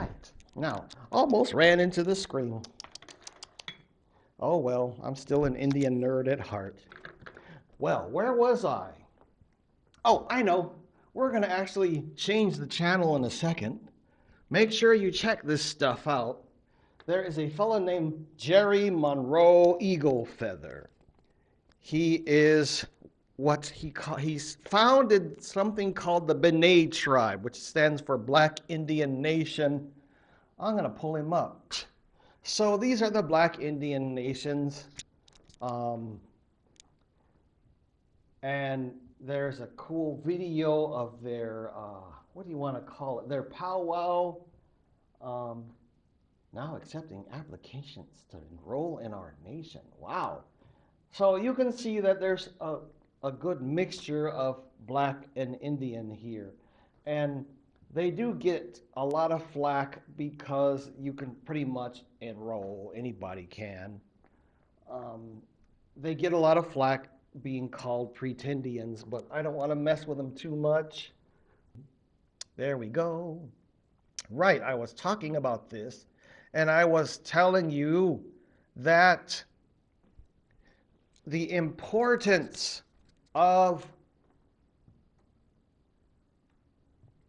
right. Now, almost ran into the screen. Oh well, I'm still an Indian nerd at heart. Well, where was I? Oh, I know. We're going to actually change the channel in a second. Make sure you check this stuff out. There is a fellow named Jerry Monroe Eagle Feather. He is he's founded something called the B'nai tribe, which stands for Black Indian Nation. I'm going to pull him up. So these are the Black Indian nations. And there's a cool video of their, what do you want to call it? Their powwow. Now accepting applications to enroll in our nation. Wow. So you can see that there's a good mixture of Black and Indian here. And they do get a lot of flack because you can pretty much enroll, anybody can. They get a lot of flack being called pretendians, but I don't want to mess with them too much. There we go. Right, I was talking about this, and I was telling you that the importance of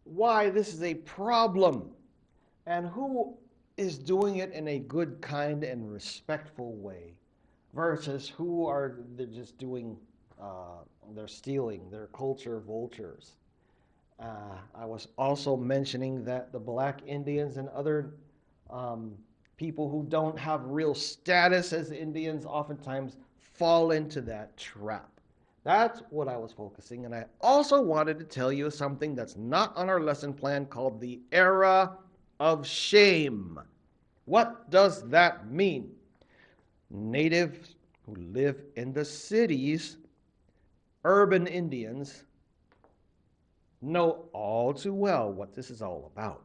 why this is a problem and who is doing it in a good, kind, and respectful way versus who are they're just doing, they're stealing, they're culture vultures. I was also mentioning that the Black Indians and other people who don't have real status as Indians oftentimes fall into that trap. That's what I was focusing. And I also wanted to tell you something that's not on our lesson plan called the era of shame. What does that mean? Natives who live in the cities, urban Indians, know all too well what this is all about.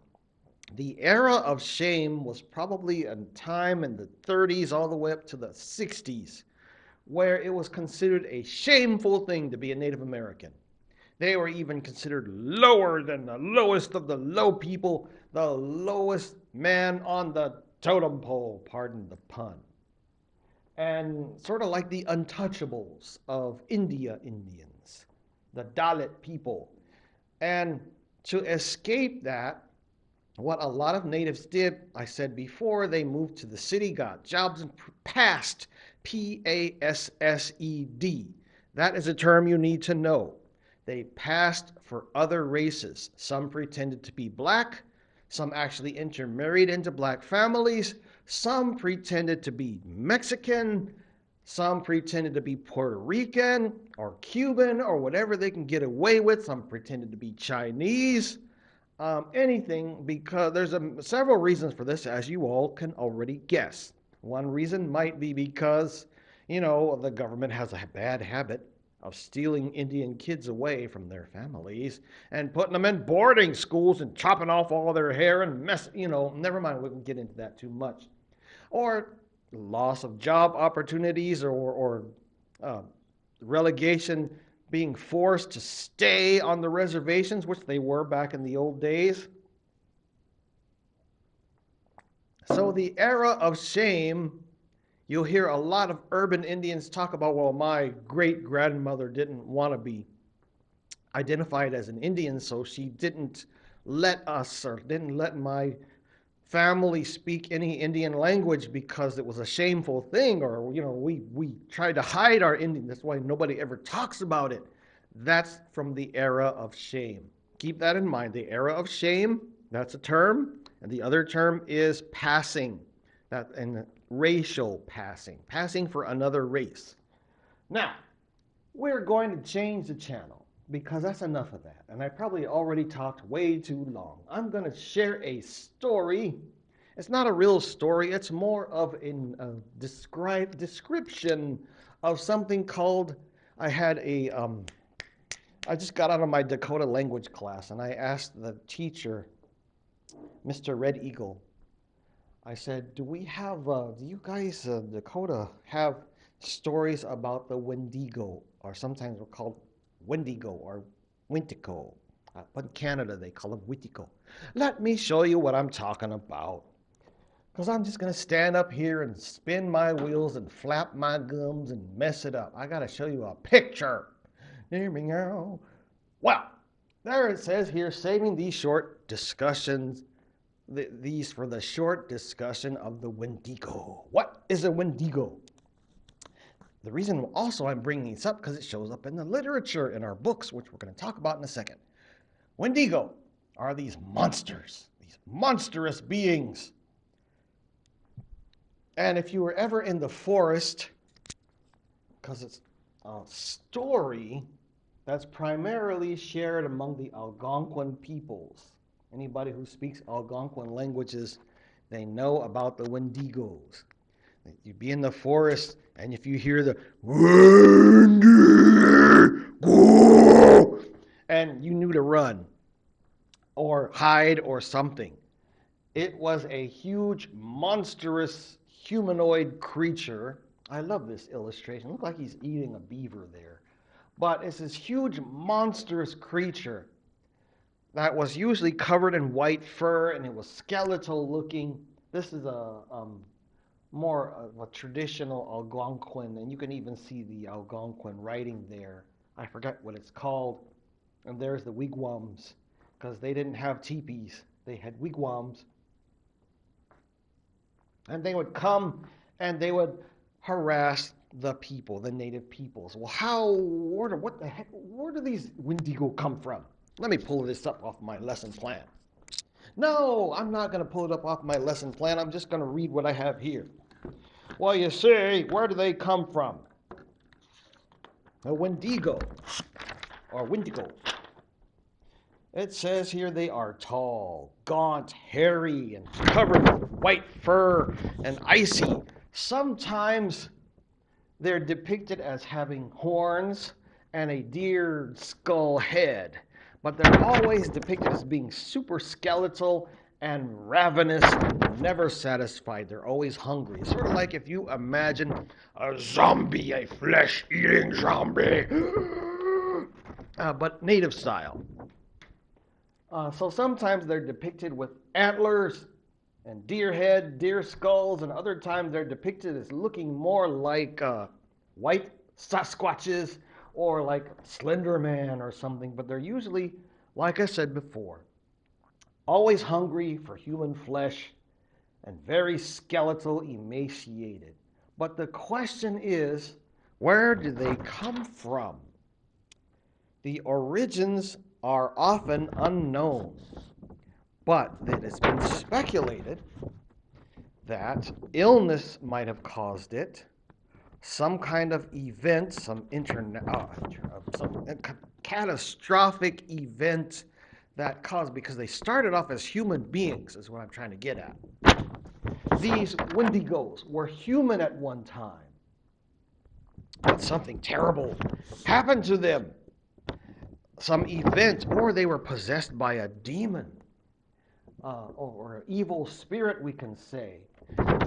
The era of shame was probably a time in the 30s all the way up to the 60s where it was considered a shameful thing to be a Native American. They were even considered lower than the lowest of the low people, the lowest man on the totem pole, pardon the pun. And sort of like the untouchables of India Indians, the Dalit people. And to escape that, what a lot of natives did, I said before, they moved to the city, got jobs, and passed, P-A-S-S-E-D. That is a term you need to know. They passed for other races. Some pretended to be Black. Some actually intermarried into Black families. Some pretended to be Mexican. Some pretended to be Puerto Rican or Cuban or whatever they can get away with. Some pretended to be Chinese. Anything, because there's several reasons for this, as you all can already guess. One reason might be because, the government has a bad habit of stealing Indian kids away from their families and putting them in boarding schools and chopping off all their hair and never mind, we won't get into that too much. Or loss of job opportunities or relegation, being forced to stay on the reservations, which they were back in the old days. So the era of shame, you'll hear a lot of urban Indians talk about, well, my great-grandmother didn't want to be identified as an Indian, so she didn't let us or didn't let my family speak any Indian language because it was a shameful thing, or we tried to hide our Indian. That's why nobody ever talks about it. That's from the era of shame. Keep that in mind. The era of shame, that's a term, and the other term is passing, and racial passing for another race. Now, we're going to change the channel because that's enough of that. And I probably already talked way too long. I'm going to share a story. It's not a real story. It's more of a description of something called, I just got out of my Dakota language class and I asked the teacher, Mr. Red Eagle, I said, do you guys, Dakota, have stories about the Wendigo, or sometimes we're called Wendigo or Wintico? But in Canada, they call them Witiko. Let me show you what I'm talking about. Because I'm just going to stand up here and spin my wheels and flap my gums and mess it up. I got to show you a picture. Well, there it says here, saving these short discussions, these for the short discussion of the Wendigo. What is a Wendigo? The reason also I'm bringing this up because it shows up in the literature in our books, which we're going to talk about in a second. Wendigo are these monsters, these monstrous beings. And if you were ever in the forest, because it's a story that's primarily shared among the Algonquian peoples. Anybody who speaks Algonquian languages, they know about the Wendigos. You'd be in the forest, and if you hear the Wendigo, and you knew to run or hide or something. It was a huge, monstrous, humanoid creature. I love this illustration. It looks like he's eating a beaver there. But it's this huge, monstrous creature that was usually covered in white fur, and it was skeletal looking. This is a more of a traditional Algonquin, and you can even see the Algonquin writing there. I forget what it's called. And there's the wigwams, because they didn't have teepees. They had wigwams. And they would come and they would harass the people, the native peoples. Well, what the heck, where do these Wendigo come from? Let me pull this up off my lesson plan. No, I'm not going to pull it up off my lesson plan. I'm just going to read what I have here. Well, you see, where do they come from? A Wendigo, or Wendigo. It says here they are tall, gaunt, hairy, and covered with white fur and icy. Sometimes they're depicted as having horns and a deer skull head, but they're always depicted as being super skeletal and ravenous, never satisfied. They're always hungry. Sort of like if you imagine a zombie, a flesh-eating zombie, but native style. So sometimes they're depicted with antlers and deer head, deer skulls, and other times they're depicted as looking more like white Sasquatches or like Slender Man or something. But they're usually, like I said before, always hungry for human flesh and very skeletal, emaciated. But the question is, where do they come from? The origins are often unknown, but it has been speculated that illness might have caused it, some kind of event, some catastrophic event that caused, because they started off as human beings, is what I'm trying to get at. These Wendigos were human at one time, but something terrible happened to them. Some event, or they were possessed by a demon, or an evil spirit, we can say.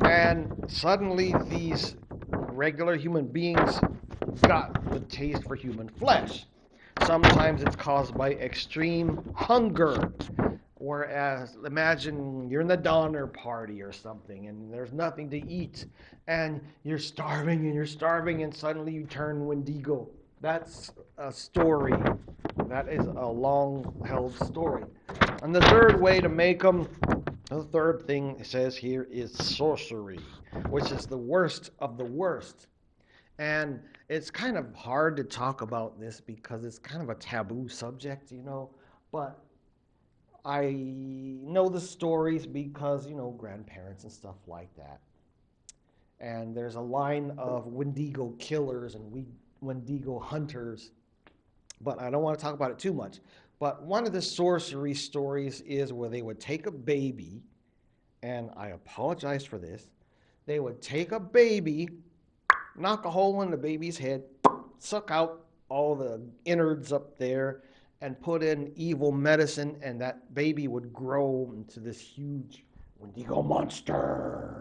And suddenly these regular human beings got the taste for human flesh. Sometimes it's caused by extreme hunger. Whereas, imagine you're in the Donner Party or something, and there's nothing to eat, and you're starving, and suddenly you turn Wendigo. That's a story. That is a long-held story. And the third way to make them, the third thing it says here is sorcery, which is the worst of the worst. And it's kind of hard to talk about this because it's kind of a taboo subject, but I know the stories because, grandparents and stuff like that. And there's a line of Wendigo killers and Wendigo hunters, but I don't want to talk about it too much. But one of the sorcery stories is where they would take a baby, and I apologize for this. They would take a baby, knock a hole in the baby's head, suck out all the innards up there, and put in evil medicine, and that baby would grow into this huge Wendigo monster.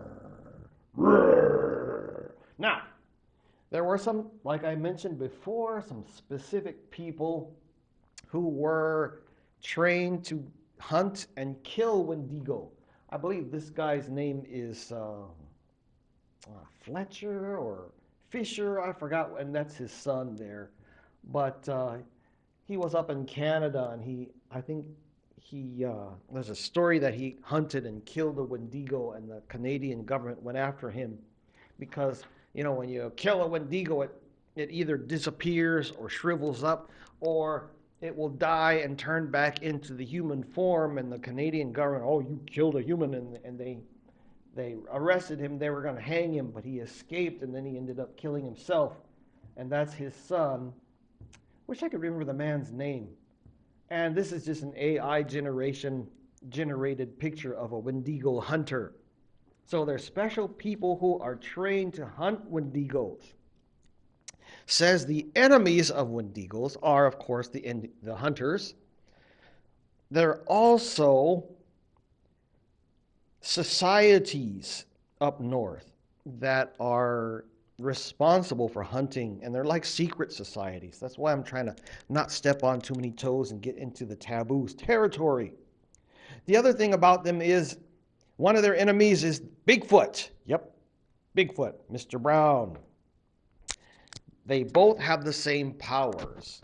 Now, there were some, like I mentioned before, some specific people who were trained to hunt and kill Wendigo. I believe this guy's name is Fletcher or Fisher. I forgot, and that's his son there. But he was up in Canada, and I think there's a story that he hunted and killed a Wendigo, and the Canadian government went after him because, when you kill a Wendigo, it either disappears or shrivels up, or it will die and turn back into the human form. And the Canadian government, oh, you killed a human, and they arrested him. They were going to hang him, but he escaped, and then he ended up killing himself. And that's his son. Wish I could remember the man's name. And this is just an AI generated picture of a Wendigo hunter. So they're special people who are trained to hunt Wendigos. Says the enemies of Wendigos are, of course, the hunters. They're also societies up north that are responsible for hunting, and they're like secret societies. That's why I'm trying to not step on too many toes and get into the taboos territory. The other thing about them is one of their enemies is Bigfoot. Yep, Bigfoot, Mr. Brown. They both have the same powers.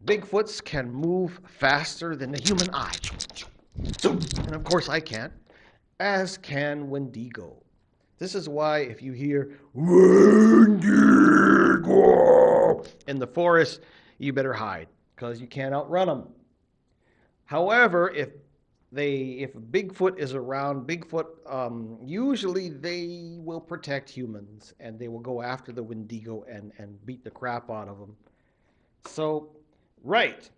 Bigfoots can move faster than the human eye. And of course I can't, as can Wendigo. This is why if you hear Wendigo in the forest, you better hide, because you can't outrun them. However, if Bigfoot is around, Bigfoot, usually they will protect humans, and they will go after the Wendigo and beat the crap out of them. So, right.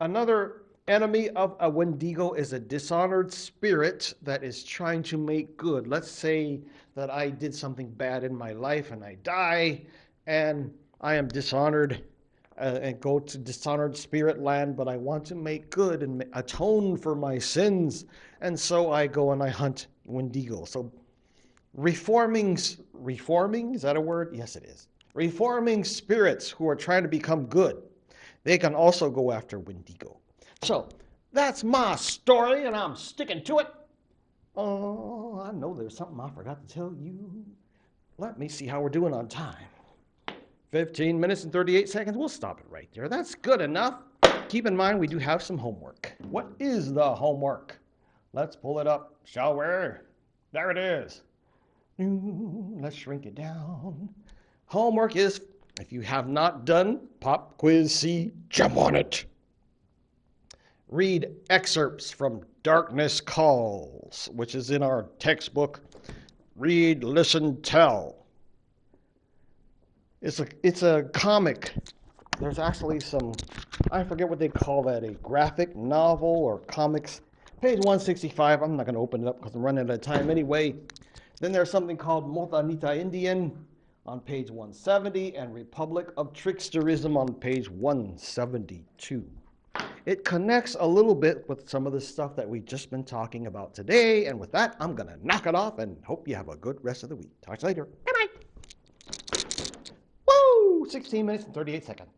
Another enemy of a Wendigo is a dishonored spirit that is trying to make good. Let's say that I did something bad in my life and I die, and I am dishonored and go to dishonored spirit land, but I want to make good and atone for my sins, and so I go and I hunt Wendigo. So reforming, is that a word? Yes, it is. Reforming spirits who are trying to become good, they can also go after Wendigo. So that's my story, and I'm sticking to it. Oh, I know there's something I forgot to tell you. Let me see how we're doing on time. 15 minutes and 38 seconds. We'll stop it right there. That's good enough. Keep in mind, we do have some homework. What is the homework? Let's pull it up, shall we? There it is. Let's shrink it down. Homework is, if you have not done Pop Quiz C, jump on it. Read excerpts from Darkness Calls, which is in our textbook. Read, listen, tell. It's a comic. There's actually some, I forget what they call that, a graphic novel or comics. Page 165. I'm not going to open it up because I'm running out of time anyway. Then there's something called Motanita Indian on page 170 and Republic of Tricksterism on page 172. It connects a little bit with some of the stuff that we've just been talking about today. And with that, I'm going to knock it off and hope you have a good rest of the week. Talk to you later. Bye-bye. Woo! 16 minutes and 38 seconds.